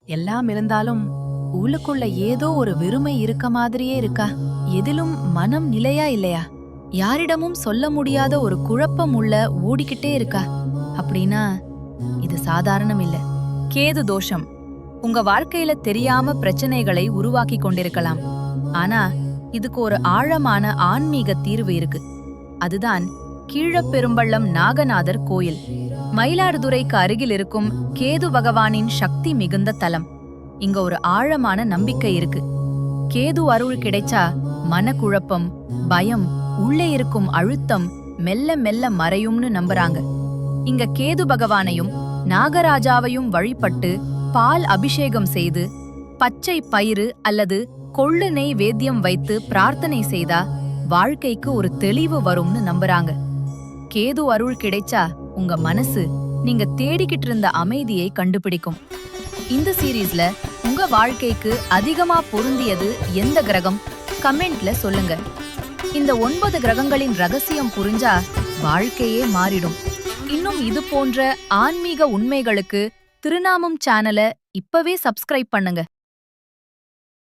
எல்லாம் இருந்தாலும் உள்ளுக்குள்ள ஏதோ ஒரு வெறுமை இருக்க மாதிரியே இருக்கா? எதிலும் மனம் நிலையா இல்லையா? யாரிடமும் சொல்ல முடியாத ஒரு குழப்பம் உள்ள ஓடிக்கிட்டே இருக்கா? அப்படின்னா இது சாதாரணம் இல்ல. கேது தோஷம் உங்க வாழ்க்கையில தெரியாம பிரச்சனைகளை உருவாக்கி கொண்டிருக்கலாம். ஆனா இதுக்கு ஒரு ஆழமான ஆன்மீக தீர்வு இருக்கு. அதுதான் கீழப்பெரும்பள்ளம் நாகநாதர் கோயில். மயிலாடுதுறைக்கு அருகில் இருக்கும் கேது பகவானின் சக்தி மிகுந்த தலம். இங்க ஒரு ஆழமான நம்பிக்கை இருக்கு. கேது அருள் கிடைச்சா மனக்குழப்பம், பயம், உள்ளே இருக்கும் அழுத்தம் மெல்ல மெல்ல மறையும்னு நம்புறாங்க. இங்க கேது பகவானையும் நாகராஜாவையும் வழிபட்டு பால் அபிஷேகம் செய்து பச்சை பயிறு அல்லது கொள்ளு நெய் வேத்தியம் வைத்து பிரார்த்தனை செய்தா வாழ்க்கைக்கு ஒரு தெளிவு வரும்னு நம்புறாங்க. கேது அருள் கிடைச்சா உங்க மனசு நீங்க தேடிக்கிட்டு இருந்த அமைதியை கண்டுபிடிக்கும். இந்த சீரீஸ்ல உங்க வாழ்க்கைக்கு அதிகமா பொருந்தியது எந்த கிரகம்? கமெண்ட்ல சொல்லுங்க. இந்த 9 கிரகங்களின் ரகசியம் புரிஞ்சா வாழ்க்கையே மாறிடும். இன்னும் இது போன்ற ஆன்மீக உண்மைகளுக்கு திருநாமம் சேனலை இப்பவே சப்ஸ்கிரைப் பண்ணுங்க.